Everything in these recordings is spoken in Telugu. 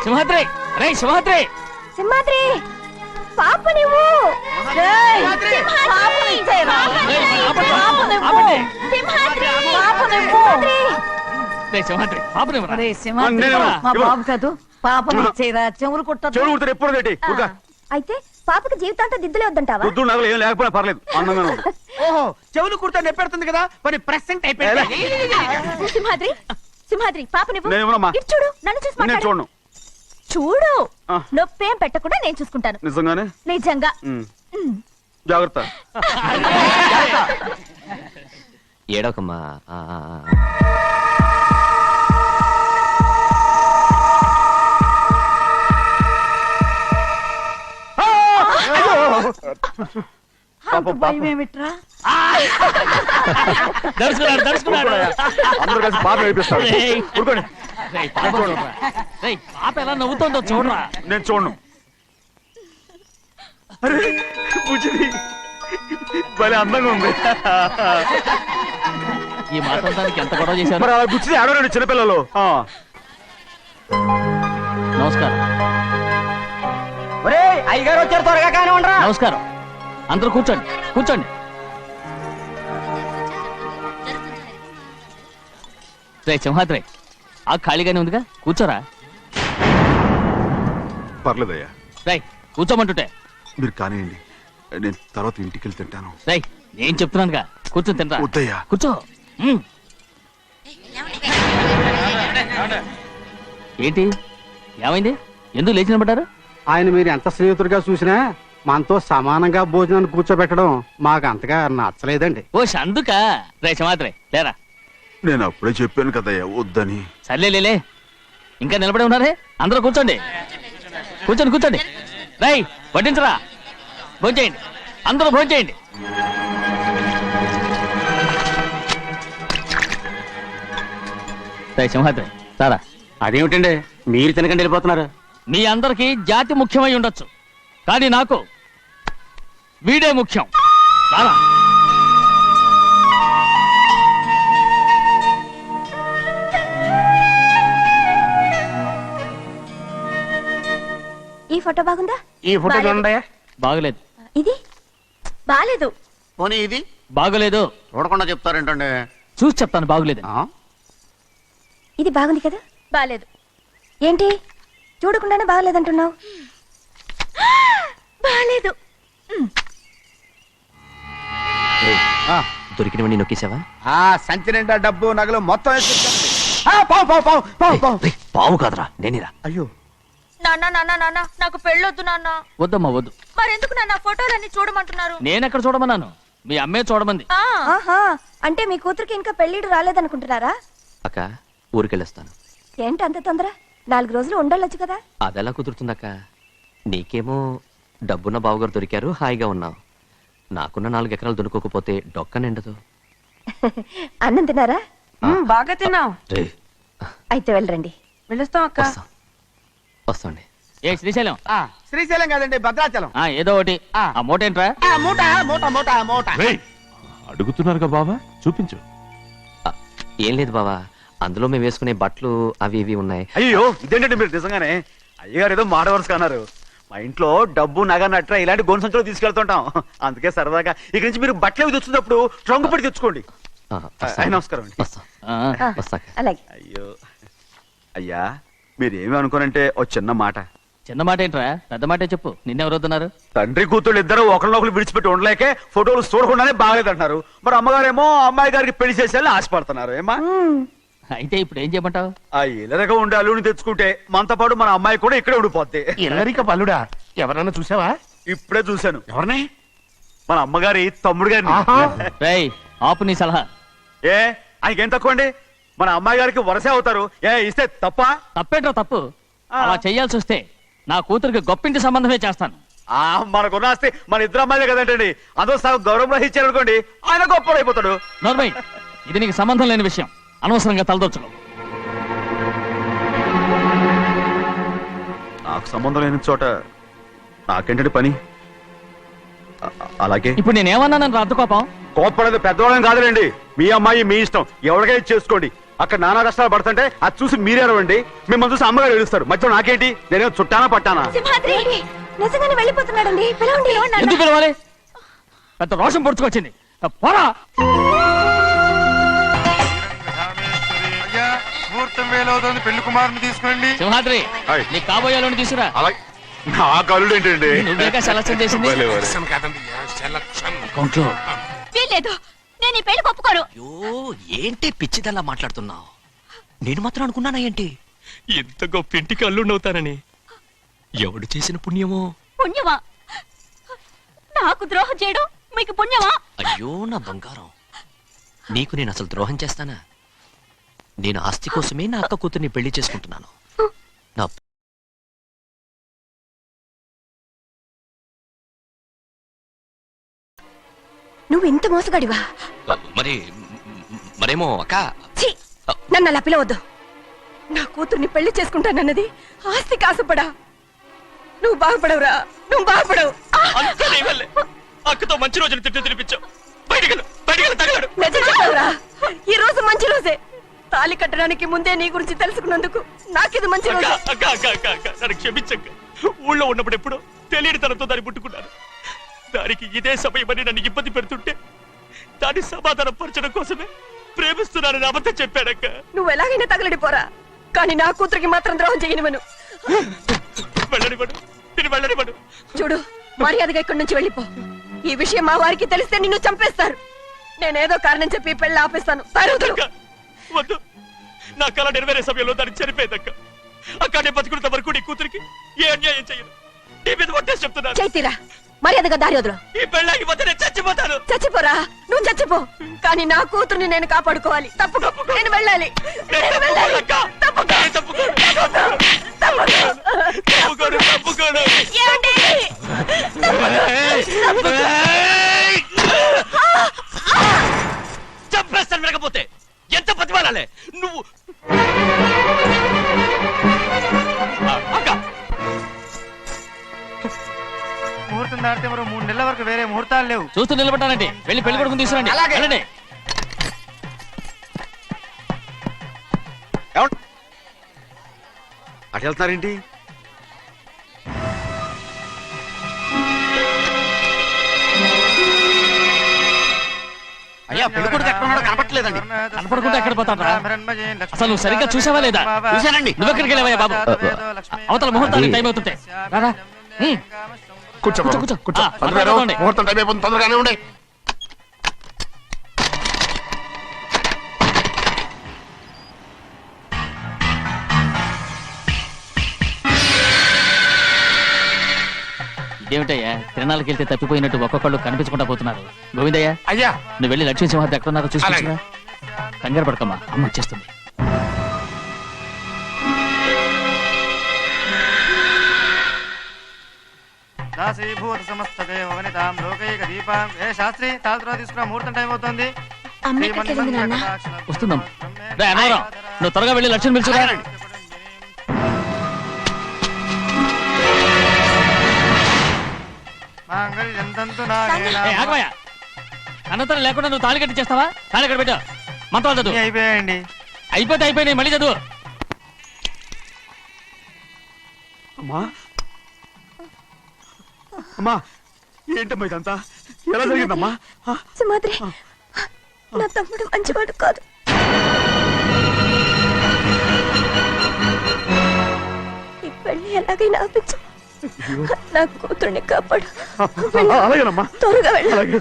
సింహాద్రి రే సింహాద్రి సింహాద్రి పాప నువ్వు సింహాద్రి పాపని మా బాబు కాదు పాపం ఇచ్చేరా చెవులు కుట్టారు ఎప్పుడు అయితే పాపకి జీవితాంతం దిద్దులే వద్దంటావా? ఏం లేకపోయినా పర్లేదు అందంగా ఓహో చెవులు కుర్తా నెప్పెడుతుంది కదా మరి ప్రెసెంట్ అయిపోయింది. సింహాద్రి సింహాద్రి పాప నువ్వు నేనేమోనమ్మా? ఇటు చూడు, నన్ను చూసి నేను మాట్లాడు. చూడను. చూడు నొప్పేం పెట్టకుండా నేను చూసుకుంటాను. నిజంగానే నిజంగా జాగ్రత్త. ఏడవకమ్మా. భయమేమిట్రా? అందరూ కలిసి పాప నడిపిస్తారు. ఊరుకోండి. పాప ఎలా నవ్వుతుందో చూడరా. నేను చూడను. అరే బుజ్జిది భలే అందంగా ఉంది. ఈ మాత్రం దానికి ఎంత గొడవ చేశారు. మరి అలా బుజ్జిది ఆడవాడు చిన్నపిల్లలు. నమస్కారం. అయ్యగారు వచ్చారు, త్వరగా కానీ ఉండరా. నమస్కారం. అందరూ కూర్చోండి కూర్చోండి. రే సింహాద్రి ఆ ఖాళీగానే ఉందిగా కూర్చోరా. పర్లేదయ్యా. రై కూర్చోమంటుంటే. మీరు కానివ్వండి, నేను తర్వాత ఇంటికి వెళ్ళి తింటాను. రై నేను చెప్తున్నానుగా కూర్చొని తింటా. వద్దయ్యా. కూర్చో. ఏంటి ఏమైంది? ఎందుకు లేచి నిలబడ్డారు? ఆయన మీరు ఎంత స్నేహితుడిగా చూసినా మనతో సమానంగా భోజనాన్ని కూర్చోబెట్టడం మాకు అంతగా నచ్చలేదండి. ఓ అందుక. రే సింహాద్రి లేరా. నేను అప్పుడే చెప్పాను కదయ్యా వద్దని. సర్లే ఇంకా నిలబడి ఉన్నారే. అందరూ కూర్చోండి కూర్చోండి కూర్చోండి. రై వడ్డించరా. భోంచేయండి అందరూ భోంచేయండి. రై సింహాద్రి సారా. అదేమిటండి మీరు తినకండి వెళ్ళిపోతున్నారు? మీ అందరికీ జాతి ముఖ్యమై ఉండొచ్చు, కానీ నాకు వీడే ముఖ్యం. రారా. ఈ ఫోటో బాగుందా? ఈ ఫోటో చూడండి. బాగలేదు. ఇది బాలేదు. పోనీ ఇది బాగలేదు. చూడకుండా చెప్తారేంటండి? చూసి చెప్తాను బాగలేదు. ఇది బాగుంది కదా? బాలేదు. ఏంటి చూడకుండానే బాగలేదంటున్నావు? బాలేదు. దొరికినవన్నీ నొక్కేసావా? సంచి నిండా డబ్బు నగలు మొత్తం పావు కాదురా నేనేరా. అయ్యో నాన్న నాకు పెళ్ళొద్దు నాన్న. వద్దమ్మా వద్దు. మరెందుకు నాన్న ఫోటోలన్నీ చూడమంటున్నారు? నేనెక్కడ చూడమన్నాను? మీ అమ్మే చూడమంది. ఆహా, అంటే మీ కూతురికి ఇంకా పెళ్ళిడు రాలేదనుకుంటున్నారా? అక్క ఊరికెళ్ళొస్తాను. ఏంటి అంత తొందర? 4 రోజులు ఉండొచ్చు కదా. అదెలా కుదురుతుందక్క? నీకేమో డబ్బున్న బావగారు దొరికారు, హాయిగా ఉన్నావు. నాకున్న 4 ఎకరాలు దున్నుకోకపోతే డొక్క నిండదు. అన్నం తిన్నారా? బాగా తిన్నావు. అయితే వెళ్ళరండి. వెళ్ళొస్తాం అక్క. వస్తాండి. ఏ శ్రీశైలం. శ్రీశైలం కాదండి, భద్రాచలం. ఏదో ఒకటి. ఆ మూట ఏంట్రా? మూట మూట మూట మూట. అడుగుతున్నారుగా బాబా, చూపించు. ఏం లేదు బావా, అందులో మేము వేసుకునే బట్టలు అవి ఇవి ఉన్నాయి. అయ్యో ఇదేంటంటే మీరు నిజంగానే అయ్యగారు ఏదో మాడవర్స్ కన్నారు. మా ఇంట్లో డబ్బు నగ నట్ర ఇలాంటి గోను సంచులు తీసుకెళ్తుంటాం. అందుకే సరదాగా ఇక నుంచి మీరు బట్టలు తెచ్చుకున్నప్పుడు ట్రంక్ పెట్టి తెచ్చుకోండి. నమస్కారం అండి. వస్తాక. అలాగే. అయ్యో అయ్యా, మీరేమి అనుకోనంటే ఓ చిన్న మాట. చిన్న మాట ఏంట్రా? పెద్ద మాటే చెప్పు. నిన్నెవరొద్దున్నారు? తండ్రి కూతుళ్ళు ఇద్దరు ఒకరినొకరు విడిచిపెట్టి ఉండలేకే ఫోటోలు చూడకుండానే బాగలేదంటున్నారు. మరి అమ్మగారేమో అమ్మాయి గారికి పెళ్లి చేసేయాలని ఆశపడుతున్నారు. ఏమా అయితే ఇప్పుడు ఏం చేయమంటావు? ఆ ఇల్లరిగా ఉండే అల్లుని తెచ్చుకుంటే మనతో పాటు మన అమ్మాయి కూడా ఇక్కడే ఉండిపోద్ది. ఇల్లరిక పల్లుడా? ఎవరన్నా చూసావా? ఇప్పుడే చూశాను. ఎవరిని? మన అమ్మగారి తమ్ముడు గారిని. రేయ్ ఆపు నీ సలహా. ఏ ఆయనకేం తక్కువ అండి? మన అమ్మాయి గారికి వరసే అవుతారు. ఏ ఇస్తే తప్ప? తప్పేంట్రా తప్పు? అలా చెయ్యాల్సి వస్తే నా కూతురికి గొప్పింటి సంబంధమే చేస్తాను. మనకున్న ఆస్తి మన ఇద్దరు అమ్మాయిలే కదంటండి. అందరూ సగం గౌరవం ఇచ్చారు అనుకోండి, ఆయన గొప్పడు అయిపోతాడు. నోర్మై, ఇది నీకు సంబంధం లేని విషయం. అనవసరంగా తలదొచ్చుకో. నాకు సంబంధం లేని చోట నాకేంటంటే పని. అలాగే ఇప్పుడు నేనేమన్నానని రద్దు కోపం? కోప్పడేది పెద్దవాళ్ళని కాదులేండి. మీ అమ్మాయి మీ ఇష్టం, ఎవరికైనా చేసుకోండి. అక్కడ నానా కష్టాలు పడుతుంటే అది చూసి మీరే అరవండి, మిమ్మల్ని చూసి అమ్మగారు ఏడుస్తారు. మధ్యలో నాకేంటి, నేనేం చుట్టానా పట్టానా? సింహాద్రి నిజంగానే వెళ్ళిపోతున్నాడండి. పిలవండి. ఎందుకు పిలవాలి? పెద్ద రోషం పొడుచుకొచ్చింది. పోరా. అయ్యా ముహూర్తం వేలవుతుంది, పెళ్లి కుమారుని తీసుకురండి. సింహాద్రి ఆయ్. నీ కాబోయేలోని తీసురా. అలాగే నా కళ్ళు ఏంటండి? నువ్వేగా సెలక్షన్ చేసింది. అకౌంట్లో వీల్లేదు, నేను ఈ పెళ్లి ఒప్పుకోను. అయ్యో ఏంటి పిచ్చిదల్లా మాట్లాడుతున్నావు? నేను మాత్రం అనుకున్నానా ఏంటి ఎంత గొప్ప ఇంటికి అల్లుండవుతానని? ఎవడు చేసిన పుణ్యమో? పుణ్యమా? నాకు ద్రోహం చేయడం మీకు పుణ్యమా? అయ్యో నా బంగారం, నీకు నేను అసలు ద్రోహం చేస్తానా? నేను ఆస్తి కోసమే నా అక్క కూతుర్ని పెళ్లి చేసుకుంటున్నాను. నా నువ్వు ఇంత మోసగాడివా? మరి మరేమో అక్క. ఛీ! నన్ను అలా పిలవద్దు. నా కూతుర్ని పెళ్లి చేసుకుంటానన్నది ఆస్తి కాసపడా. నువ్వు బాగుపడవురా, నువ్వు బాగుపడవు. అక్కతో మంచి రోజులు తినిపించావు. బయటికి తగలడు. నిజం చెప్పవురా, ఈ రోజు మంచి రోజే. తాళి కట్టడానికి ముందే నీ గురించి తెలుసుకున్నందుకు నాకిది మంచి రోజు. నన్ను క్షమించక్క. ఊళ్ళో ఉన్నప్పుడు ఎప్పుడో తెలియని తనతో దాన్ని పుట్టుకున్నాను. దానికి ఇదే సమయమని నన్ను ఇబ్బంది పెడుతుంటే దాన్ని సమాధానం పరచడం కోసమే ప్రేమిస్తున్నానని అబద్ధం చెప్పానక్క. నువ్వు ఎలాగైనా తగలడిపోరా, కానీ నా కూతురికి మాత్రం ద్రోహం చేయనివను. వెళ్ళనివ్వడు, నేను వెళ్ళనివ్వడు. చూడు, మర్యాదగా ఇక్కడి నుంచి వెళ్ళిపో. ఈ విషయం మా వారికి తెలిస్తే నిన్ను చంపేస్తారు. నేనేదో కారణం చెప్పి పెళ్లి ఆపేస్తాను. అక్క, వద్దు. నా కళ నెరవేరే సమయంలో దాన్ని చనిపోయేదక్క. అక్క నేను బతుకున్నంత వరకు నీ కూతురికి ఏ అన్యాయం చేయను. నీ మీద ఒట్టేసి చెప్తున్నాను. చైతీరా, మర్యాదగా దారి వదులు. ఈ పెళ్ళాకి పోతే నేను చచ్చిపోతాను. చచ్చిపోరా, నువ్వు చచ్చిపో, కానీ నా కూతుర్ని నేను కాపాడుకోవాలి. తప్పుకో, నేను వెళ్ళాలి. నేను వెళ్ళాలి. తప్పుకో. తప్పుకోను. ఏమండి? చంపేస్తాను. వినకపోతే ఎంత బతిమాలాలే నువ్వు? అక్క, ముహూర్తం దాటితే మరో 3 నెలల వరకు వేరే ముహూర్తాలు లేవు. చూస్తూ నిలబడ్డానండి. వెళ్ళి పెళ్లి కొడుకుని తీసుకురండి. వెళ్ళండి. అటు వెళ్తున్నారేంటి? అయ్యా పెళ్లి కొడుకు ఎక్కడ ఉన్నాడో కనపట్లేదండి. కనపడకుండా ఎక్కడ పోతాడ్రా? అసలు నువ్వు సరిగ్గా చూసావా లేదా? చూశానండి. నువ్వెక్కడికి వెళ్ళావయ్యా బాబు? అవతల ముహూర్తానికి టైం అవుతుంటే రారా. కూర్చో కూర్చో, కూర్చో. ముహూర్తం టైం అయిపోతుంది, తొందరగానే ఉండే. ఇదేమిటయ్యా, తిరణాలకు వెళ్తే తప్పిపోయినట్టు ఒక్కొక్కళ్ళు కనిపించకుండా పోతున్నారు. గోవిందయ్య, అయ్యా నువ్వు వెళ్ళి లక్ష్మీ సింహాద్రి ఎక్కడ ఉన్నారో చూసుకుంటున్నా. కంగారు పడకమ్మా, అమ్మ వచ్చేస్తుంది. దాసీభూత సమస్త దేవనితాం లోకైక దీపాం. ఏ శాస్త్రి తాళ తర్వాత తీసుకురా, ముహూర్తం టైం అవుతుంది. వస్తుందమ్మ. రే అన్నవరం, నువ్వు త్వరగా వెళ్ళి లక్ష్మణ్ పిలుచురా. ఆగమయ్యా, అన్నతరం లేకుండా నువ్వు తాళి కట్టి చేస్తావా? తాళి ఎక్కడ పెట్టావు? మంత్రాలు చదువు. అయిపోయాయండి. అయిపోతే అయిపోయినాయి, మళ్ళీ చదువు. అమ్మా అమ్మా, ఏంటమ్మా ఇదంతా? ఎలా జరిగిందమ్మా? సింహాద్రి, నా తమ్ముడు మంచివాడు కాదు. ఈ పెళ్లి ఎలాగైనా ఆపించు. నా కూతుర్ని కాపాడు. అలాగేనమ్మా, త్వరగా వెళ్ళు. అలాగే.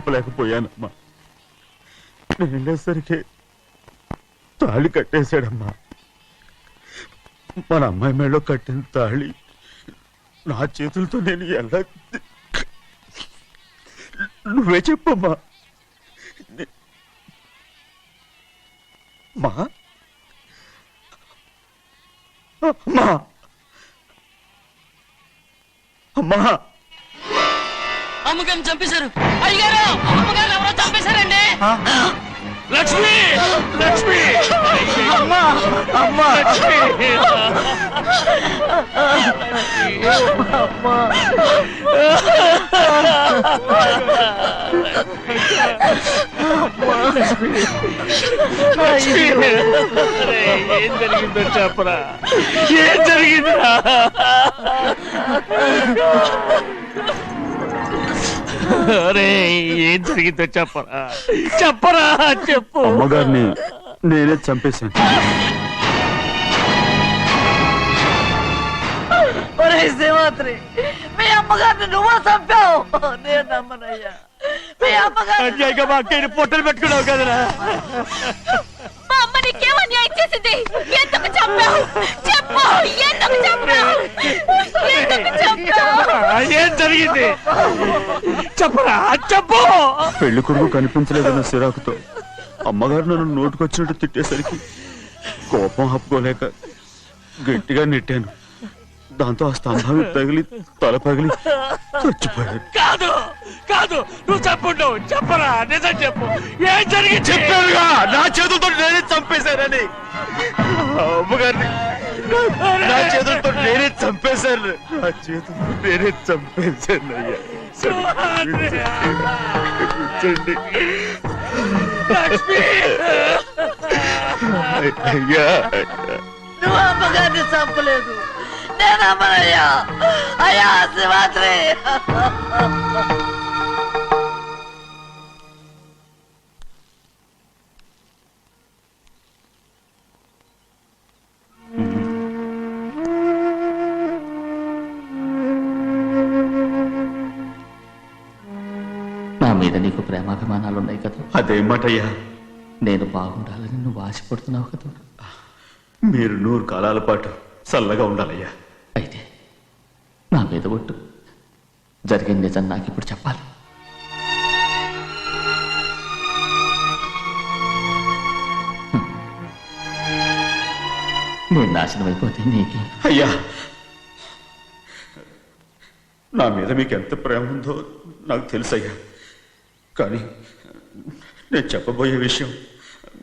ఆపలేకపోయానమ్మా. నేను వెళ్ళేసరికి తాళి కట్టేశాడమ్మా. మన అమ్మాయి మేడలో కట్టిన తాళి నా చేతులతో నేను ఎలా నువ్వే చెప్పమ్మా. మా అమ్మా అమ్మా అమ్మగారిని చంపేశారు అయ్యగారు. అమ్మగారు ఎవరో చంపేశారండి. లక్ష్మి లక్ష్మి అమ్మా అమ్మా ఏం జరిగిందో చెప్పరా? ఏం జరిగిందిరా? అరే ఏం జరిగిందో చెప్పరా? చెప్పరా చెప్పు. అమ్మగారిని నేనే చంపేశాను. శ్రీమాత్రి మీ అమ్మగారిని నువ్వు చంపావు. నేను నమ్మనయ్యా. మీ అమ్మగారు అన్యాయంగా మా అక్కయ్యని పొట్టలు పెట్టుకున్నావు కదరా. మా అమ్మ నీకేం అన్యాయం చేసింది? ఎందుకు చంపావు? చెప్పు, ఎందుకు చంపావు? ఎందుకు చంపావు? ఏం జరిగింది చెప్పరా? చెప్పు. పెళ్లి కొడుకు కనిపించలేదన్న సిరాకుతో అమ్మగారు నన్ను నోటుకొచ్చినట్టు తిట్టేసరికి కోపం ఆపుకోలేక గట్టిగా నెట్టాను. దాంతో ఆ స్తంభాన్ని తగిలి తల పగిలి చచ్చిపోయాడు. కాదు కాదు నువ్వు చెప్పుండవు. చెప్పరా? నిజం చెప్పు. ఏం జరిగింది? చెప్పానుగా, నా చేతులతో నేనే చంపేశానని. అమ్మగారిని నా చేతులతో నేనే చంపేశాను. నా చేతులతో నేనే చంపేశాను. అయ్యా కూర్చోండి. అయ్యా నువ్వు అమ్మగారిని చంపలేదు. నేను అమ్మనయ్యా. అయ్యా శ్రీమాత్రి. నా మీద నీకు ప్రేమాభిమానాలున్నాయి కదా. అదేమాటయ్యా, నేను బాగుండాలని నువ్వు ఆశపడుతున్నావు కదా. మీరు 100 కాలాల పాటు చల్లగా ఉండాలయ్యా. అయితే నా మీద ఒట్టు. జరిగిన నిజం నాకు ఇప్పుడు చెప్పాలి. నేను నాశనం అయిపోతే నీకే. అయ్యా, నా మీద మీకు ఎంత ప్రేమ ఉందో నాకు తెలుసయ్యా. కానీ నేను చెప్పబోయే విషయం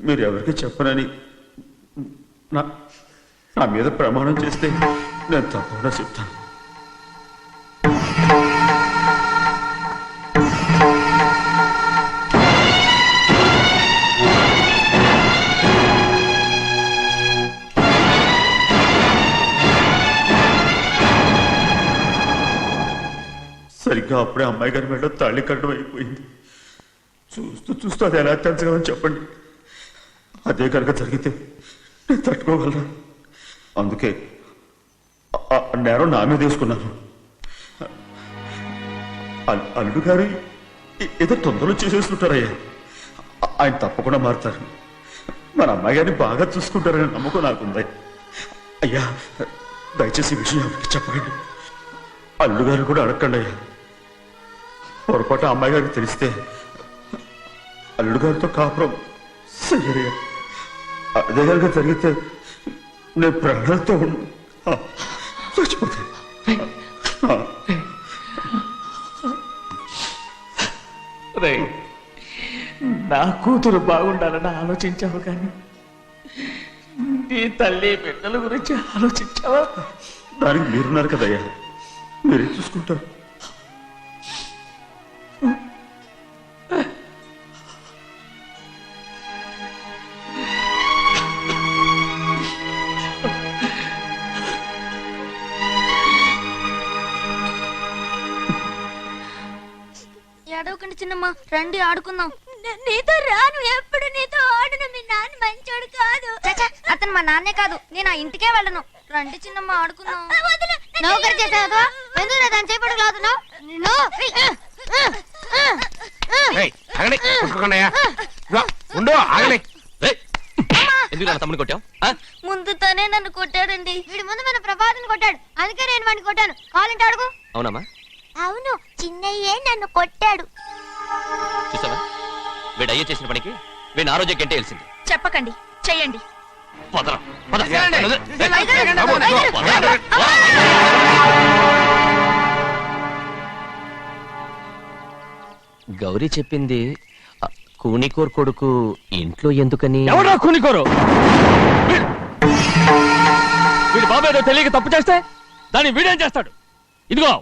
మీరు ఎవరికి చెప్పనని నా మీద ప్రమాణం చేస్తే నేను తప్పకుండా చెప్తాను. సరిగ్గా అప్పుడే అమ్మాయి గారి మెడలో తాళి కట్టడం అయిపోయింది. చూస్తూ చూస్తూ అది ఎలా తెంచగలని చెప్పండి. అదే కనుక జరిగితే నేను తట్టుకోగలరా? అందుకే నేరం నా మీద తీసుకున్నాను. అల్లుడు గారు ఏదో తొందరలో చేసేస్తుంటారయ్యా. ఆయన తప్పకుండా మారుతారు. మన అమ్మాయి గారిని బాగా చూసుకుంటారనే నమ్మకం నాకుంది. అయ్యా, దయచేసి ఈ విషయం ఎవరికి చెప్పకండి. అల్లుడు గారు కూడా అడగండి అయ్యా. పొరపాటు అమ్మాయి గారికి తెలిస్తే అల్లుడు గారితో కాపురం సయ్యరయ్యా. అదే కనుక జరిగితే నేను ప్రాణాలతో చచ్చిపోతాను. నా కూతురు బాగుండాలని ఆలోచించావు కానీ నీ తల్లి బిడ్డల గురించి ఆలోచించావా? దానికి మీరున్నారు కదయ్యా, మీరేం చూసుకుంటారు? ఏడవకండి చిన్నమ్మ, రండి ఆడుకుందాం. నీతో రాను, ఎప్పుడు నీతో ఆడను. మీ నాన్న మంచోడు కాదు. అతను మా నాన్నే కాదు, నేను ఆ ఇంటికే వెళ్ళను. రండి చిన్నమ్మ ఆడుకుందాం. నౌకరి చేసావు ఎందుకు దాని చేపడు కాదు. ఏయ్, ఆగండి కొట్టుకోకండియా. ఇదిగో, ఉండు ఆగండి. ఎందుకు నా తమ్ముని కొట్టావు ముందు తనే నన్ను కొట్టాడండి. వీడి ముందు మన ప్రభాతం కొట్టాడు, అందుకే నేను వాడిని కొట్టాను. కావాలంటే అడుగు. అవునమ్మా అవును, చిన్నయ్యే నన్ను కొట్టాడు. చూసావా వీడు అయ్యే చేసిన పనికి వీడిని ఆ రోజే గంటే తెలిసింది. చెప్పకండి, చెయ్యండి. పదరా, పద. గౌరీ చెప్పింది కూనికోర్ కొడుకు ఇంట్లో ఎందుకని. ఎవడా కూనికోరు? వీడి బాబు ఏదో తెలియక తప్పు చేస్తే దాన్ని వీడేం చేస్తాడు? ఇదిగో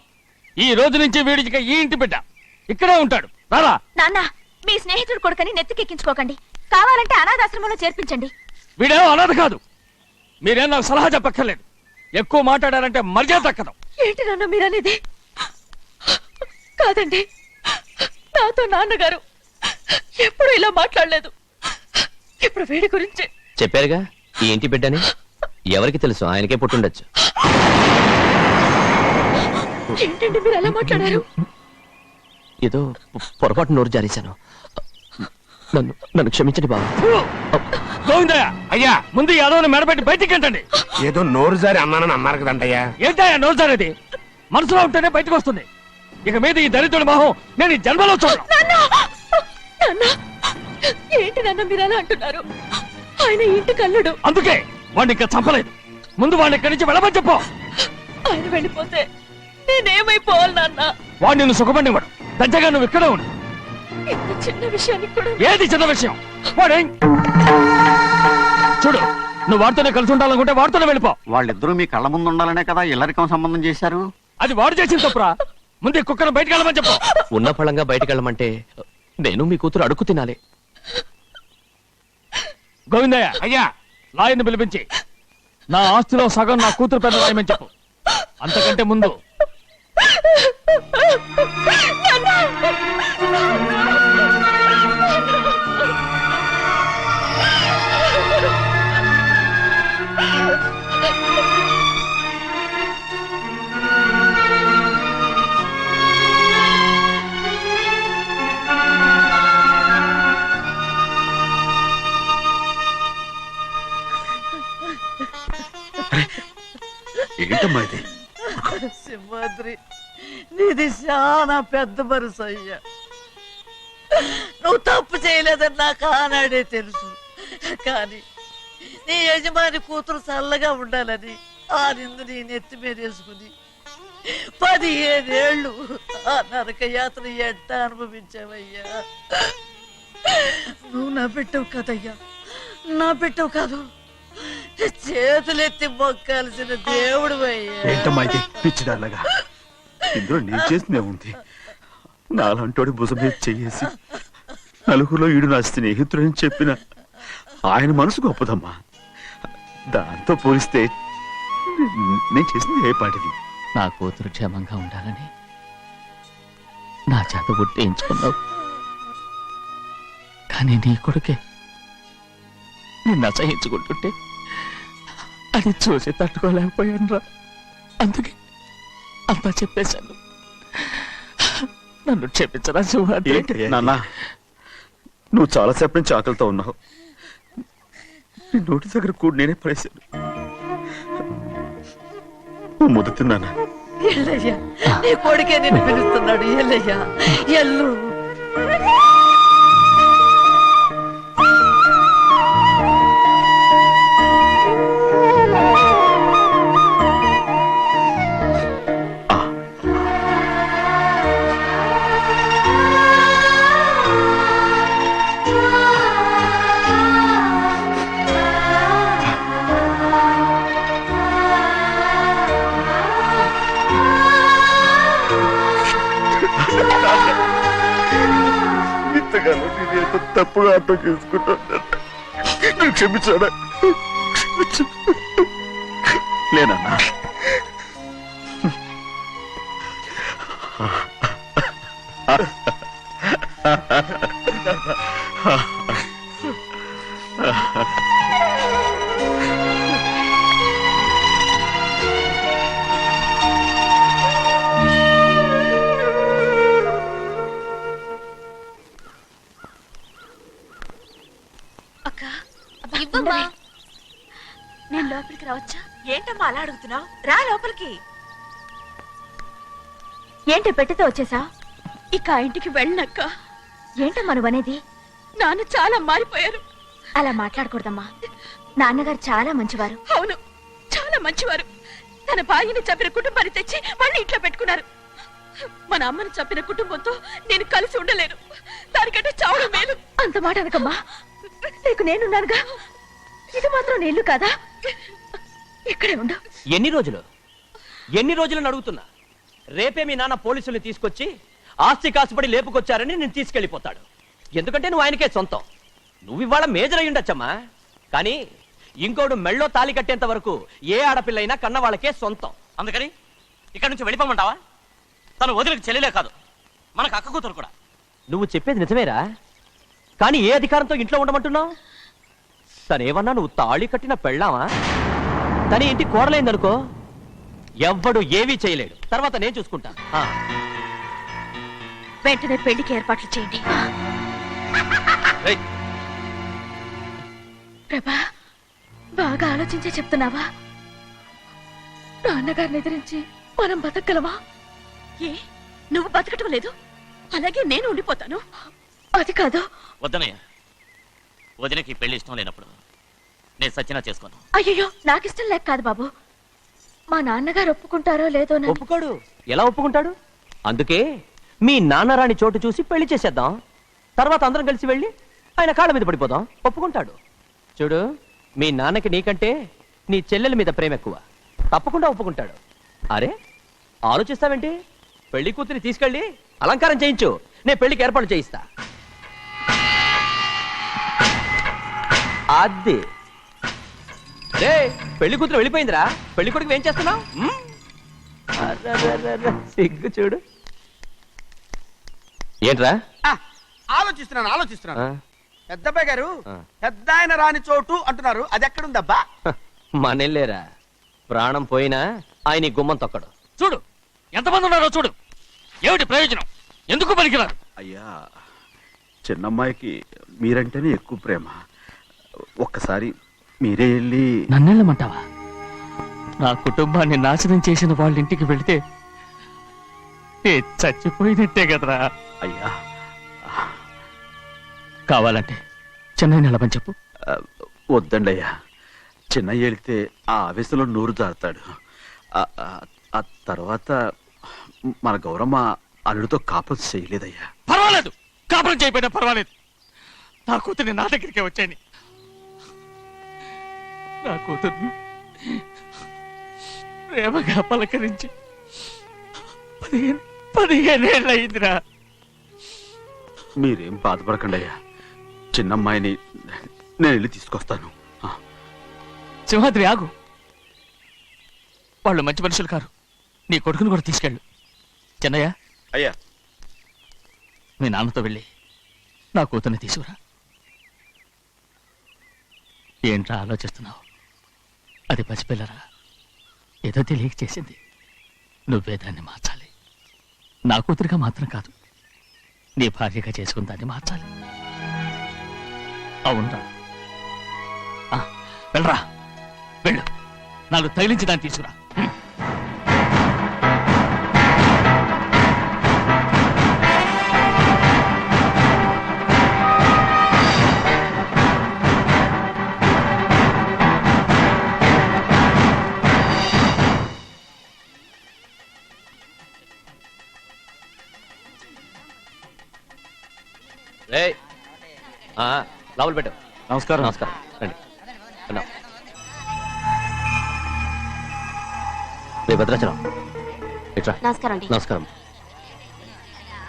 ఈ రోజు నుంచి వీడికి ఈ ఇంటి బిడ్డ ఇక్కడే ఉంటాడు. రారా. నాన్న, మీ స్నేహితుడు కొడుకని నెత్తికెక్కించుకోకండి. కావాలంటే అనాథాశ్రమంలో చేర్పించండి. వీడేమో అనాథ కాదు. మీరేం నాకు సలహా చెప్పక్కర్లేదు. ఎక్కువ మాట్లాడారంటే మర్యాద దక్కదు. ఏంటి నాన్న మీరనేది? కాదండి, నాతో నాన్నగారు ఎప్పుడు ఇలా మాట్లాడలేదు. ఇప్పుడు వీడి గురించి చెప్పారుగా ఈ ఇంటి బిడ్డని. ఎవరికి తెలుసు, ఆయనకే పుట్టుండొచ్చు. ఏంటండి మీరు ఎలా మాట్లాడారు? ఏదో పొరపాటు నోరు జారేశాను. నన్ను నన్ను క్షమించండి బాబు. గోవిందయ్య, అయ్యా ముందు ఈ అదవుని మెడబెట్టి బయటికి ఏంటండి? ఏదో నోరు జారి అన్నానని అన్నారు కదంటయ్యా. ఏంటయ్యా నోరు జారేది? మనసులో ఉంటేనే బయటకు వస్తుంది. ఇక మీద ఈ దరిద్రుడి మొహం నేను ఈ జన్మలో చూడను. ఏంటి నాన్న మీరు అలా అంటున్నారు? ఆయన ఇంటి కల్లుడు. అందుకే వాడిని ఇంకా చంపలేదు. ముందు వాడిని ఇక్కడి నుంచి వెళ్ళమని చెప్పు. ఆయన వెళ్ళిపోతే నేనేమైపోవాలి నాన్న? వాడు నిన్ను సుఖపడివాడు. దచ్చగా నువ్వు ఇక్కడే ఉండు. ఇంత చిన్న విషయానికి కూడా ఏది చిన్న విషయం? వాడే చూడు, నువ్వు వాడితోనే కలిసి ఉండాలనుకుంటే వాడితోనే వెళ్ళిపో. వాళ్ళిద్దరూ మీ కళ్ళ ముందు ఉండాలనే కదా ఇల్లరికం సంబంధం చేశారు. అది వాడు చేసిన తప్పురా. ముందు ఈ కుక్కను బయటకు వెళ్ళమని చెప్పు. ఉన్న ఫలంగా బయటకు వెళ్ళమంటే నేను మీ కూతురు అడుగు తినాలి. గోవిందయ్య, అయ్యా లాయర్ని పిలిపించి నా ఆస్తిలో సగం నా కూతురు పెద్ద రాయమని చెప్పు. అంతకంటే ముందు ఏంటమ్మా ఇది? సింహాద్రి, నీది చాలా పెద్ద మనసు అయ్యా. నువ్వు తప్పు చేయలేదని నాకు ఆనాడే తెలుసు. కానీ నీ యజమాని కూతురు చల్లగా ఉండాలని ఆ నిందు నీ నెత్తి మీద వేసుకుని 15 ఏళ్ళు ఆ నరక యాత్ర ఎట్ట అనుభవించావయ్యా. నువ్వు నా పెట్టవు కదయ్యా, నా పెట్టవు కాదు, చేతులెత్తి మొక్కాల్సిన దేవుడు అయ్యా. ఏంటమ్మా ఇది పిచ్చిదాల్లగా? ఇందులో నేను చేసిందే ఉంది. నాలంటోడి భుజం మీద చెయ్యేసి నలుగురిలో ఈడు నా స్నేహితుడని చెప్పిన ఆయన మనసు గొప్పదమ్మా. దాంతో పోలిస్తే నేను చేసింది ఏ పాటిది? నా కూతురు క్షేమంగా ఉండాలని నా చేత గుర్తించుకున్నావు. కానీ నీ కొడుకే నిన్ను అసహించుకుంటుంటే అది చూసి తట్టుకోలేకపోయాను రా. అందుకే అంతా చెప్పేశాను. నన్ను క్షమించరా సింహాద్రి. నాన్న, నువ్వు చాలాసేపు నుంచి ఆకలితో ఉన్నావు. నీ నోటి దగ్గర కూడా నేనే పడేశాను. నువ్వు ముద్ద తిన్నానా? ఎల్లయ్యా, నీ కొడుకే నిన్ను పిలుస్తున్నాడు. ఎల్లయ్యా, ఎల్లు. ఇంతకాలం నేను తప్పుగా అర్థం చేసుకుంటాను. నువ్వు క్షమించాడా? లేనన్నా. చెప్పమ్మా. నేను లోపలికి రావచ్చా? ఏంటమ్మా అలా అడుగుతున్నావు? రా లోపలికి. ఏంటి పెట్టితే వచ్చేసా? ఇక ఆ ఇంటికి వెళ్ళనక్క. ఏంటమ్మా నువ్వు అనేది? నాన్న చాలా మారిపోయారు. అలా మాట్లాడకూడదమ్మా. నాన్నగారు చాలా మంచివారు. అవును, చాలా మంచివారు. తన భార్యని చంపిన కుటుంబాన్ని తెచ్చి మళ్ళీ ఇంట్లో పెట్టుకున్నారు. మన అమ్మని చంపిన కుటుంబంతో నేను కలిసి ఉండలేను. దానికంటే చావడం మేలు. అంత మాట అనకమ్మా. నీకు నేనున్నానుగా. ఇది మాత్రం నీళ్లు కాదా? ఇక్కడే ఉండు. ఎన్ని రోజులు అడుగుతున్నా. రేపే మీ నాన్న పోలీసుల్ని తీసుకొచ్చి ఆస్తి కాసుపడి లేపుకొచ్చారని నేను తీసుకెళ్లిపోతాడు. ఎందుకంటే నువ్వు ఆయనకే సొంతం. నువ్వు ఇవాళ మేజర్ అయి ఉండొచ్చమ్మా, కానీ ఇంకోడు మెళ్ళో తాలి కట్టేంత వరకు ఏ ఆడపిల్లైనా కన్న వాళ్ళకే సొంతం. అందుకని ఇక్కడి నుంచి వెళ్ళిపోమంటావా? తను వదిలికి చెల్లెలే కాదు, మనకు అక్క కూతురు కూడా. నువ్వు చెప్పేది నిజమేరా, కానీ ఏ అధికారంతో ఇంట్లో ఉండమంటున్నావు? తనేమన్నా నువ్వు తాళి కట్టిన పెళ్ళావా? తన ఇంటి కోడలైందనుకో, ఎవ్వడు ఏవీ చేయలేడు. తర్వాత నేను చూసుకుంటా. వెంటనే పెళ్లికి ఏర్పాట్లు చేయండి. రేయ్, ప్రభా, బాగా ఆలోచించే చెప్తున్నావా? నాన్నగారిని ఎదిరించి మనం బతకగలవా? ఏ, నువ్వు బతకటం లేదు, అలాగే నేను ఉండిపోతాను. అది కాదు. వద్దనయ్య, వదినకి పెళ్లి ఇష్టం లేనప్పుడు నేను సచ్చినా చేసుకోను. అయ్యో, నాకిష్టం లేక కాదు బాబు. మా నాన్నగారు ఒప్పుకుంటారో లేదో ఒప్పుకోడు. ఎలా ఒప్పుకుంటాడు? అందుకే మీ నాన్నరాని చోటు చూసి పెళ్లి చేసేద్దాం. తర్వాత అందరం కలిసి వెళ్ళి ఆయన కాళ్ళ మీద పడిపోదాం. ఒప్పుకుంటాడు. చూడు, మీ నాన్నకి నీకంటే నీ చెల్లెల మీద ప్రేమ ఎక్కువ. తప్పకుండా ఒప్పుకుంటాడు. అరే, ఆలోచిస్తావేంటి? పెళ్లి కూతురి తీసుకెళ్ళి అలంకారం చేయించు, నేను పెళ్లికి ఏర్పాటు చేయిస్తా. అది రే, పెళ్లి కూతురు వెళ్ళిపోయిందిరా. పెళ్లి కొడుకు ఏం చేస్తున్నావు? సిగ్గు చూడు. ఏంట్రా? ఆలోచిస్తున్నాను. పెద్దబ్బాయి గారు, పెద్ద ఆయన రాని చోటు అంటున్నారు, అది ఎక్కడుందబ్బా? మనెళ్ళేరా, ప్రాణం పోయినా ఆయన ఈ గుమ్మం తొక్కడు. చూడు ఎంతమంది ఉన్నారో చూడు. ఏమిటి ప్రయోజనం? ఎందుకు పనికిరారు? అయ్యా, చిన్నమ్మాయికి మీరంటేనే ఎక్కువ ప్రేమ. ఒక్కసారి మీరే వెళ్ళి. నన్నెళ్ళమంటావా? నా కుటుంబాన్ని నాశనం చేసిన వాళ్ళ ఇంటికి వెళితే చచ్చిపోయినట్టే కదరా. అయ్యా, కావాలంటే చెన్నై నిలబని చెప్పు. వద్దండి అయ్యా, చిన్నయ్య వెళితే ఆ ఆవేశంలో నూరు జారుతాడు. ఆ తర్వాత మన గౌరమ్మ అల్లుడితో కాపురం చేయలేదయ్యా. పర్వాలేదు, కాపురం చేయకపోయినా పర్వాలేదు. నా కూతుర్ని నా దగ్గరికే వచ్చాయని. నా కూతుర్ని ప్రేమగా పలకరించి 15 ఏళ్ళు అయిందిరా. మీరేం బాధపడకండి అయ్యా, చిన్నమ్మాయిని నేను వెళ్ళి తీసుకొస్తాను. సింహాద్రి ఆగు. వాళ్ళు మంచి మనుషులు కారు. నీ కొడుకుని కూడా తీసుకెళ్ళు. చెన్నయ్య, అయ్యా, మీ నాన్నతో వెళ్ళి నా కూతుర్ని తీసుకురా. ఏంట్రా ఆలోచిస్తున్నావు? అది పసిపిల్లరా, ఏదో తెలియక చేసింది. నువ్వే దాన్ని మార్చాలి. నా కూతురిగా మాత్రం కాదు, నీ భార్యగా చేసుకుని దాన్ని మార్చాలి. అవునరా, వెళ్ళరా, వెళ్ళు. నాలుగు తగిలించి దాన్ని తీసుకురా. లోపల పెట్టు. నమస్కారం. నమస్కారం. రండి. భద్రాచలం ఇట్రా. నమస్కారం. నమస్కారం.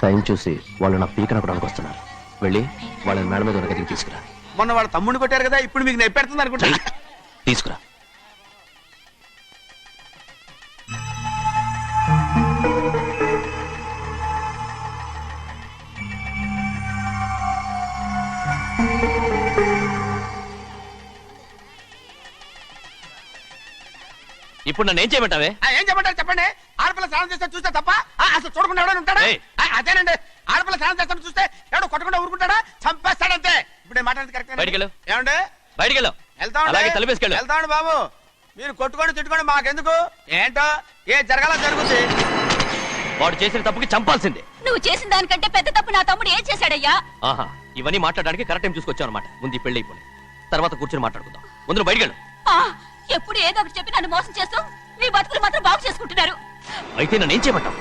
టైం చూసి వాళ్ళు నా పీకన కూడా వస్తున్నారు. వెళ్ళి వాళ్ళని మేడం మీద ఉన్న గదికి తీసుకురా. మొన్న వాళ్ళ తమ్ముడిని కొట్టారు కదా, ఇప్పుడు మీకు నెప్పెడుతుంది అనుకుంటా. తీసుకురా. ఇప్పుడు నన్ను ఏం చేయమంటావే? ఏం చెప్పంటారు చెప్పండి. ఆడపిల్ల స్నానం చేస్తే చూస్తే తప్ప అసలు చూడకుండా ఎవడైనా ఉంటాడా? అదేనండి, ఆడపిల్ల స్నానం చేస్తాను చూస్తే ఎవడో కొట్టకుండా ఊరుకుంటాడా? చంపేస్తాడంతే. ఇప్పుడు నేను మాట్లాడేది కరెక్ట్. బయటికి వెళ్ళు. ఏమండి? బయటికి వెళ్ళు. అలాగే తలపేసుకెళ్ళు. వెళ్తామండి బాబు. మీరు కొట్టుకొని తిట్టుకొని మాకెందుకు? ఏంటో ఏ జరగాల జరుగుతుంది. వాడు చేసిన తప్పుకి చంపాల్సిందే. నువ్వు చేసిన దానికంటే పెద్ద తప్పు నా తమ్ముడు ఏం చేశాడయ్యా? ఆహా, ఇవన్నీ మాట్లాడడానికి కరెక్ట్ టైం చూసుకొచ్చావు అనమాట. ముందు ఈ పెళ్లి అయిపోయి తర్వాత కూర్చొని మాట్లాడుకుందాం. ముందు నువ్వు బయటికి వెళ్ళు. ఎప్పుడు ఏదో ఒకటి చెప్పి నన్ను మోసం చేస్తూ మీ బతుకులు మాత్రం బాగు చేసుకుంటున్నారు. అయితే నన్ను ఏం చేయమంటావు?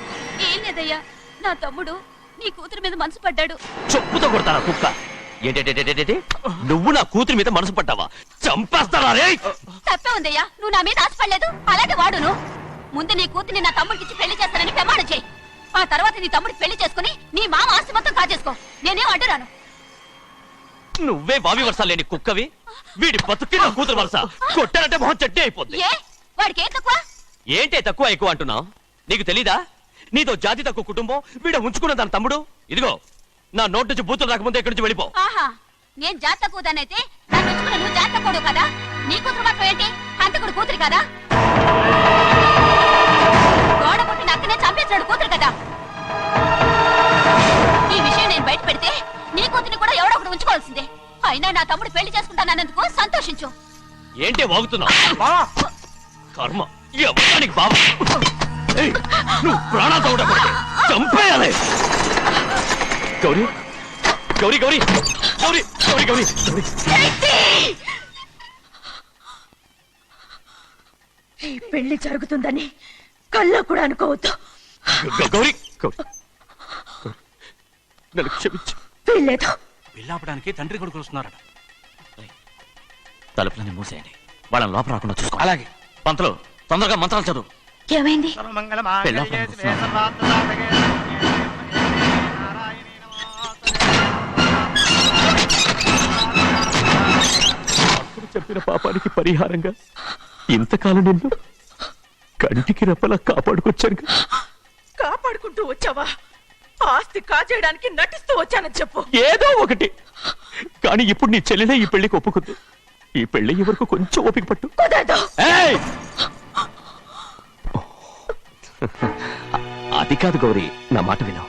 ఏం లేదయ్యా, నా తమ్ముడు నీ కూతురు మీద మనసు పడ్డాడు. చెప్పుతో కొడతారా కుక్క? ఏంటంటే నువ్వు నా కూతురి మీద మనసు పడ్డావా? చంపేస్తారా రే? తప్పే ఉందయ్యా, నువ్వు నా మీద ఆశపడలేదు, అలాగే వాడును. ముందు నీ కూతుర్ని నా తమ్ముడికి పెళ్లి చేస్తానని ప్రమాణం చేయి. ఆ తర్వాత నీ తమ్ముడికి పెళ్లి చేసుకుని నీ మామ ఆస్తి మొత్తం కాజేసుకో. నేనేం అడ్డురాను. నువ్వే బావి వరుస లేని కుక్కవి. వీడి బతుక్కి నా కూతురు వరుస. కొట్టానంటే మొహం చెడ్డే అయిపోద్ది. ఏ వాడికి ఏం తక్కువ? ఏంటే తక్కువ ఎక్కువ అంటున్నావు? నీకు తెలీదా? నీతో జాతి తక్కువ కుటుంబం వీడ ఉంచుకున్న దాని తమ్ముడు. ఇదిగో నా నోటి నుంచి బూతులు రాకముందే ఇక్కడి నుంచి వెళ్ళిపో. ఆహా, నేను జాత తక్కువదానైతే నన్ను ఉంచుకున్న నువ్వు జాత తక్కువ కదా? నీ కూతురు మాత్రం ఏంటి? హంతకుడు కూతురు కదా? గోడ పుట్టిన అక్కనే చంపేశాడు కూతురు కదా? ఈ విషయం నేను బయట పెడితే నీ కూతురిని కూడా ఎవడో ఒకటి ఉంచుకోవాల్సిందే. అయినా నా తమ్ముడు పెళ్లి చేసుకుంటానన్నందుకు సంతోషించు. ఏంటే వాగుతున్నావు? కర్మ ఎవరికి బాబా. నువ్వు ప్రాణాలతో ఉండకూడదు, చంపేయాలి. గౌరీ గౌరీ గౌరీ గౌరీ గౌరీ గౌరీ ఈ పెళ్లి జరుగుతుందని కల్లో కూడా అనుకోవద్దు. గౌరీ గౌరీ నన్ను క్షమించు. వీల్లేదు. పెళ్ళాపడానికి తండ్రి కొడుకులు వస్తున్నారట. తలుపులని మూసేయండి, వాళ్ళని లోపల రాకుండా చూసుకో. అలాగే. పంతులు తొందరగా మంత్రాలు చదువు. ఏమైంది? అప్పుడు చెప్పిన పాపానికి పరిహారంగా ఇంతకాలం నిన్ను కంటికి రెప్పలా కాపాడుకొచ్చాను. కాపాడుకుంటూ వచ్చావా? ఆస్తి కాజేయడానికి నటిస్తూ వచ్చానని చెప్పు. ఏదో ఒకటి. కానీ ఇప్పుడు నీ చెల్లెలే ఈ పెళ్లికి ఒప్పుకుంది. ఈ పెళ్లి వరకు కొంచెం ఓపిక పట్టు. కుదరదు. అది కాదు గౌరీ, నా మాట విను.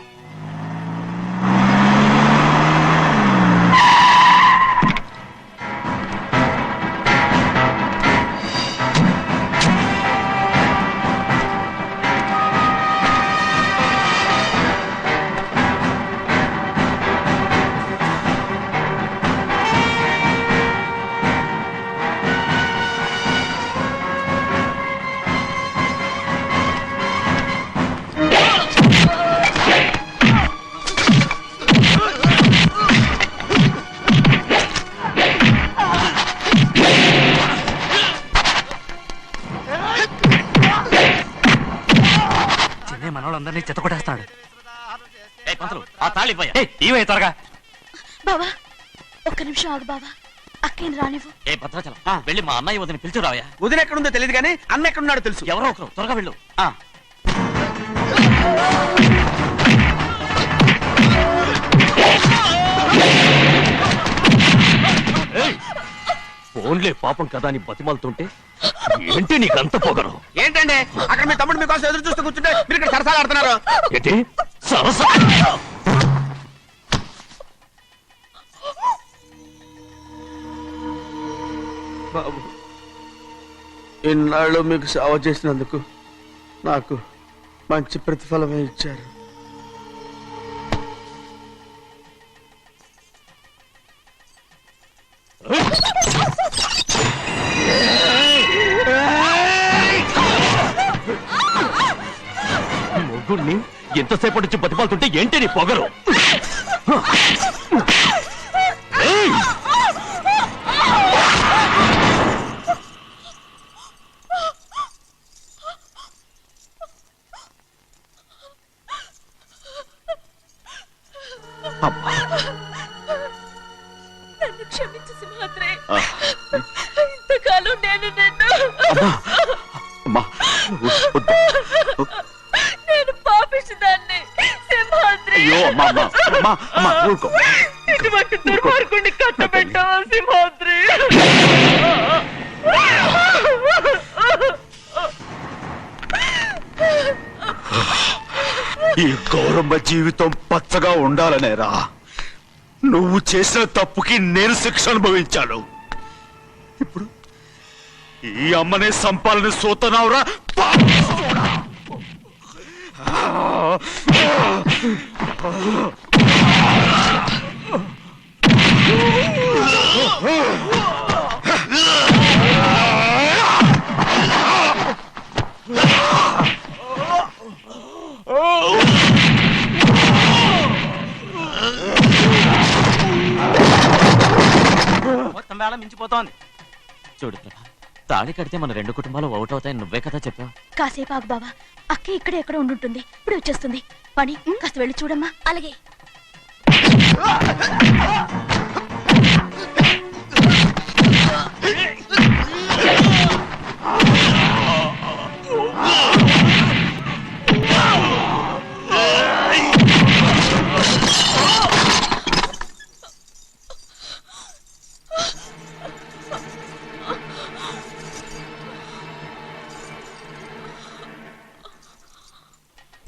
మనోళ్ళందరినీ చెత్తకొట్టేస్తాడు. ఆ తాళి ఇవే త్వరగా. బావా ఒక్క నిమిషం ఆగు బావా, అక్కేం రానివ్వు. ఏ భద్రాచలం వెళ్ళి మా అన్నయ్య వదిన పిలిచిరావయ్యా. వదిన ఎక్కడుందో తెలియదు కానీ అన్న ఎక్కడున్నాడో తెలుసు. ఎవరో ఒకరు త్వరగా వెళ్ళు. ఫోన్లే పాపం కదా అని బతిమాలుతుంటే ఏంటి నీకంత పొగరు? ఏంటండి అక్కడ మీ తమ్ముడు మీకోసం ఎదురు చూస్తూ కూర్చుంటే మీరు ఇక్కడ సరసాలు ఆడుతున్నారు. ఏంటి సరసా? బాబు, ఇన్నాళ్ళు మీకు సేవ చేసినందుకు నాకు మంచి ప్రతిఫలమే ఇచ్చారు. మొగుణ్ణి ఎంతసేపటి నుంచి బతిమాలుతుంటే ఏంటి నీ పొగరు? నన్ను క్షమించు సింహాద్రి. ఇంతకాలం నేను నిన్ను నేను పాపిస్తుదాన్ని సింహాద్రి. ఇటువంటి దుర్మార్గుడిని కట్టబెట్టావా సింహాద్రి? ఈ గౌరమ్మ జీవితం పచ్చగా ఉండాలనేరా నువ్వు చేసిన తప్పుకి నేను శిక్ష అనుభవించాను. ఇప్పుడు ఈ అమ్మనే సంపాలని సోతనావురా మొత్తం వేళ మించిపోతోంది. చూడు ప్రభా, తాళి కడితే మన రెండు కుటుంబాలు ఒకటవుతాయని నువ్వే కదా చెప్పావు. కాసేపు ఆగు బావా, అక్క ఇక్కడే ఎక్కడ ఉండుంటుంది, ఇప్పుడు వచ్చేస్తుంది. పని కాస్త వెళ్ళి చూడమ్మా. అలాగే.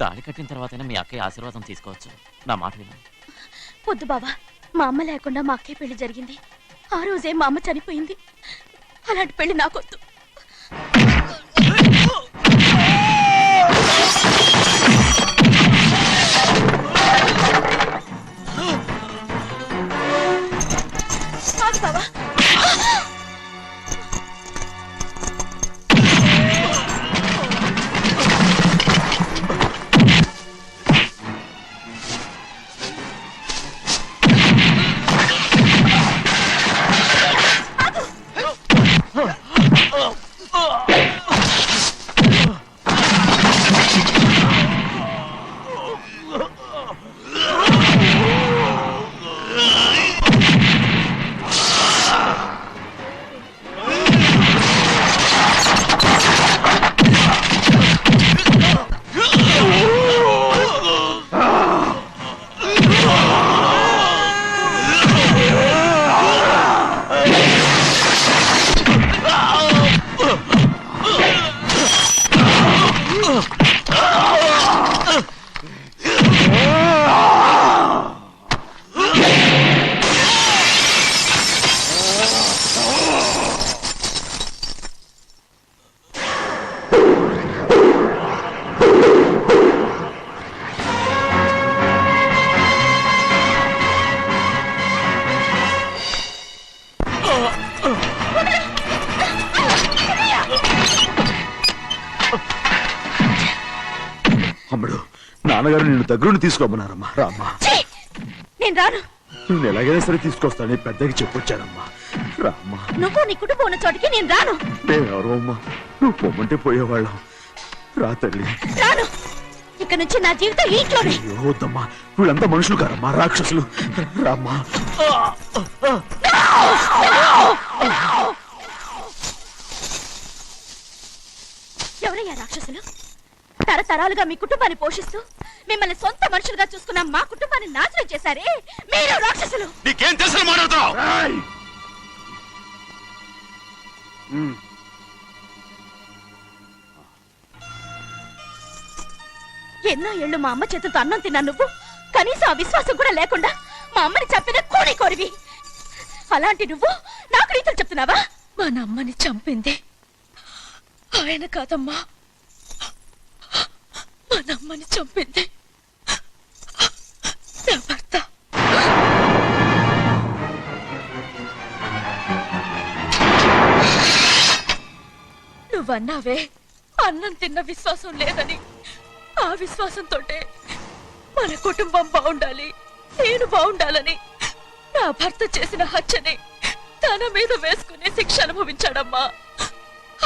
తాళి కట్టిన తర్వాతైనా మీ అక్కయ్య ఆశీర్వాదం తీసుకోవచ్చు. నా మాట విను. వద్దు బావా, మా అమ్మ లేకుండా మా అక్కయ్య పెళ్లి జరిగింది. ఆ రోజే మా అమ్మ చనిపోయింది. అలాంటి పెళ్లి నాకొద్దు. బావా, అమ్ముడు, నాన్నగారు నిన్ను దగ్గరుండి తీసుకోమన్నారమ్మా. రామ్మా. నేను రాను. నేను ఎలాగైనా సరే తీసుకొస్తానని పెద్దకి చెప్పొచ్చానమ్మా. రామ్మా. నువ్వు నీ కుటుంబం ఉన్న చోటికి నేను రాను. మేమెవరో అమ్మా, నువ్వు పొమ్మంటే పోయేవాళ్ళం. రా తల్లి. రాను. ఇక్కడ నుంచి నా జీవితం ఈ ఇంట్లోనే. అయ్యో వద్దమ్మా, వీళ్ళంతా మనుషులు కారమ్మా, రాక్షసులు. రామ్మా. ఎవరయ్యా రాక్షసులు? తరతరాలుగా మీ కుటుంబాన్ని పోషిస్తూ మిమ్మల్ని సొంత మనుషులుగా చూసుకున్న మా కుటుంబాన్ని నాశనం చేశారే మీరు రాక్షసులు. నీకేం తెలుసు మాట్లాడుతున్నావు? ఎన్నో ఏళ్ళు మా అమ్మ చేతులతో అన్నం తిన్నా నువ్వు కనీసం ఆ విశ్వాసం కూడా లేకుండా మా అమ్మని చంపిన కోడి కోరివి. అలాంటి నువ్వు నాకు రీతులు చెప్తున్నావా? మా అమ్మని చంపింది ఆయన కాదమ్మా, మా అమ్మని చంపింది నా భర్త. నువ్వన్నావే అన్నం తిన్న విశ్వాసం లేదని. ఆ విశ్వాసంతోటే మన కుటుంబం బాగుండాలి, నేను బాగుండాలని నా భర్త చేసిన హత్యని తన మీద వేసుకుని శిక్ష అనుభవించాడమ్మా.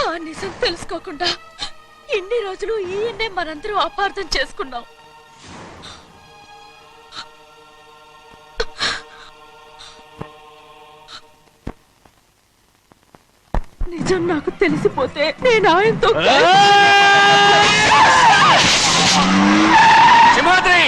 ఆ నిజం తెలుసుకోకుండా ఇన్ని రోజులు ఈయన్నే మనందరం అపార్థం చేసుకున్నాం. నిజం నాకు తెలిసిపోతే నేను ఆయనతో సింహాద్రి!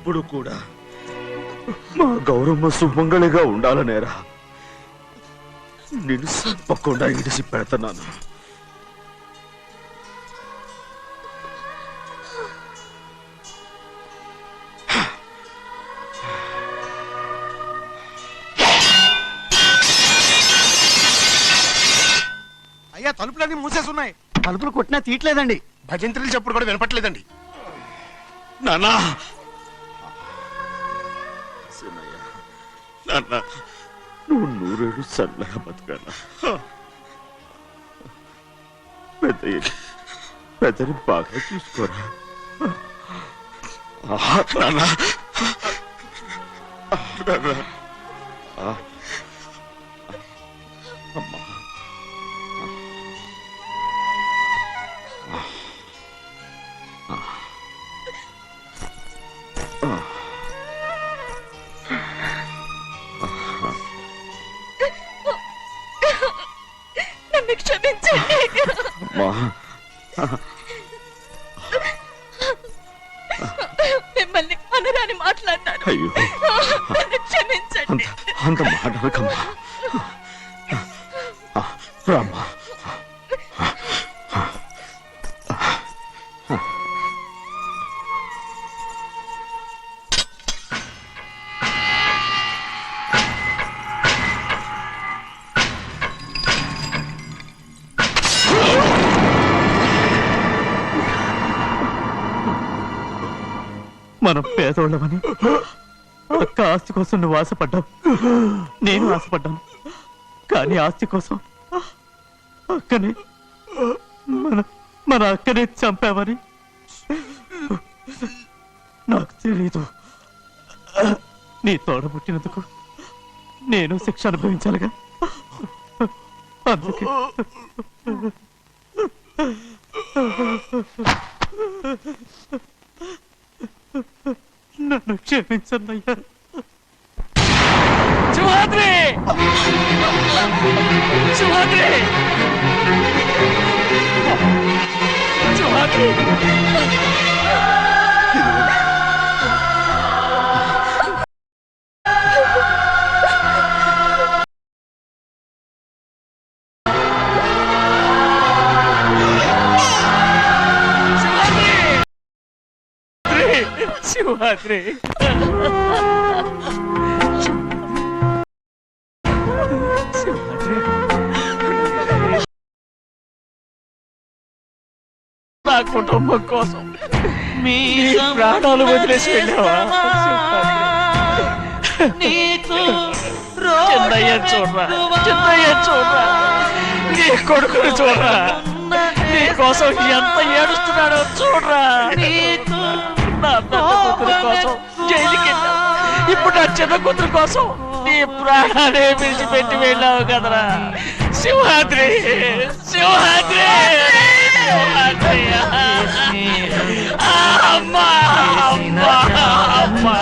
ఎప్పుడు కూడా మా గౌరమ్మ సుమంగళిగా ఉండాలనేరా నేను తప్పకుండా ఇడిసి పెడతాను. అయ్యా తలుపులన్నీ మూసేస్తున్నాయి. తలుపులు కొట్టినా తీయట్లేదండి. భజంత్రులు చెప్పుడు కూడా వినపట్లేదండి. నాన్న నాన్న నువ్వు నూరేళ్ళు చల్లగా బతకాల. పెద్దని బాగా చూసుకోరా నాన్న. అమ్మా నన్ను క్షమించండి. మిమ్మల్ని అనరాని మాట్లాడినాను. అయ్యో నన్ను క్షమించండి. అంత మాటలకమ్మా. రామ్మా. మనం పేదోళ్ళమని అక్క ఆస్తి కోసం నువ్వు ఆశపడ్డావు, నేను ఆశపడ్డాను. కానీ ఆస్తి కోసం అక్కనే మన అక్కనే చంపావని నాకు తెలీదు. నీ తోడ పుట్టినందుకు నేను శిక్ష అనుభవించాలిగా. అందుకే నన్ను క్షమించన్నయ్యా. శివాద్రి శివాద్రి శివాద్రి శివాద్రి నా కుటుంబం కోసం మీ ప్రాణాలు వదిలేసి వెళ్ళావా? చిన్నయ్య చూడరా, చిన్నయ్య చూడరా, నీ కొడుకును చూడరా, నీ కోసం ఎంత ఏడుస్తున్నాడో చూడరా. నా పెద్ద కూతురు కోసం జైలుకి వెళ్ళావు, ఇప్పుడు నా చిన్న కూతురు కోసం నీ ప్రాణాలే విడిచిపెట్టి వెళ్ళావు కదరా. శివాద్రి శివాద్రి అమ్మా అమ్మా అమ్మా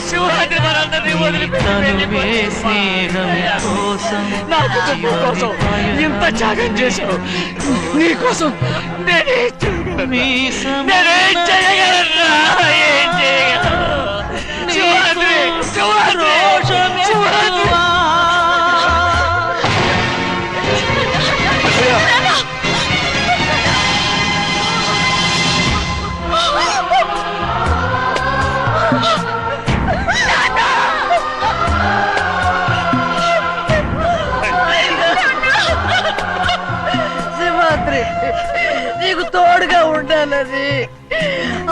శివాద్రి మనందరినీ వదిలిపెట్టి నా కుటుంబం కోసం ఇంత త్యాగం చేశావు. నీకోసం నేనేం చేయగలరా? ఏం చేయగలరు? శివాద్రి శివాద్రి శివాద్రి శివాద్రి, నీకు తోడుగా ఉండాలని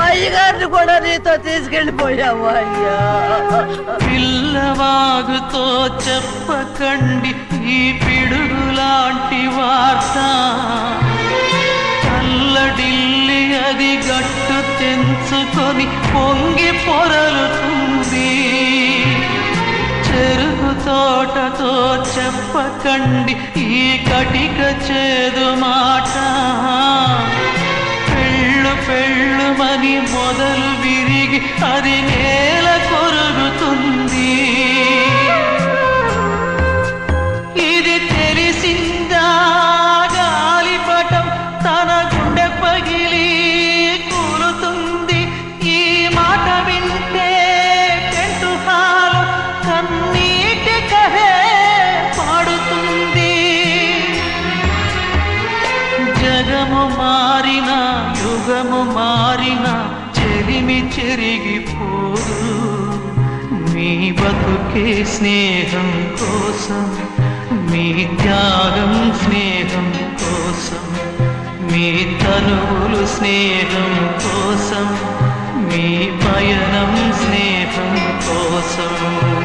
అయ్యగారిని కూడా నీతో తీసుకెళ్ళిపోయావా? అయ్యా పిల్లవాగుతో చెప్పకండి ఈ పిడుగులాంటి వార్త, చల్లడిల్లి అది గట్టు తెంచుకొని పొంగి పొరలుతుంది. చెరుకు తోటతో చెప్పకండి ఈ కటిక చేదు మాట, పెళ్ళు పెళ్ళుమని మొదలు విరిగి అది నేల కొరుగుతుంది. ఇది తెలిసిందా గాలిపటం తన గుండె పగిలి కూలుతుంది. ఈ మాట బతుకే స్నేహం కోసం, మీ త్యాగం స్నేహం కోసం, మీ తనువులు స్నేహం కోసం, మీ పయనం స్నేహం కోసం.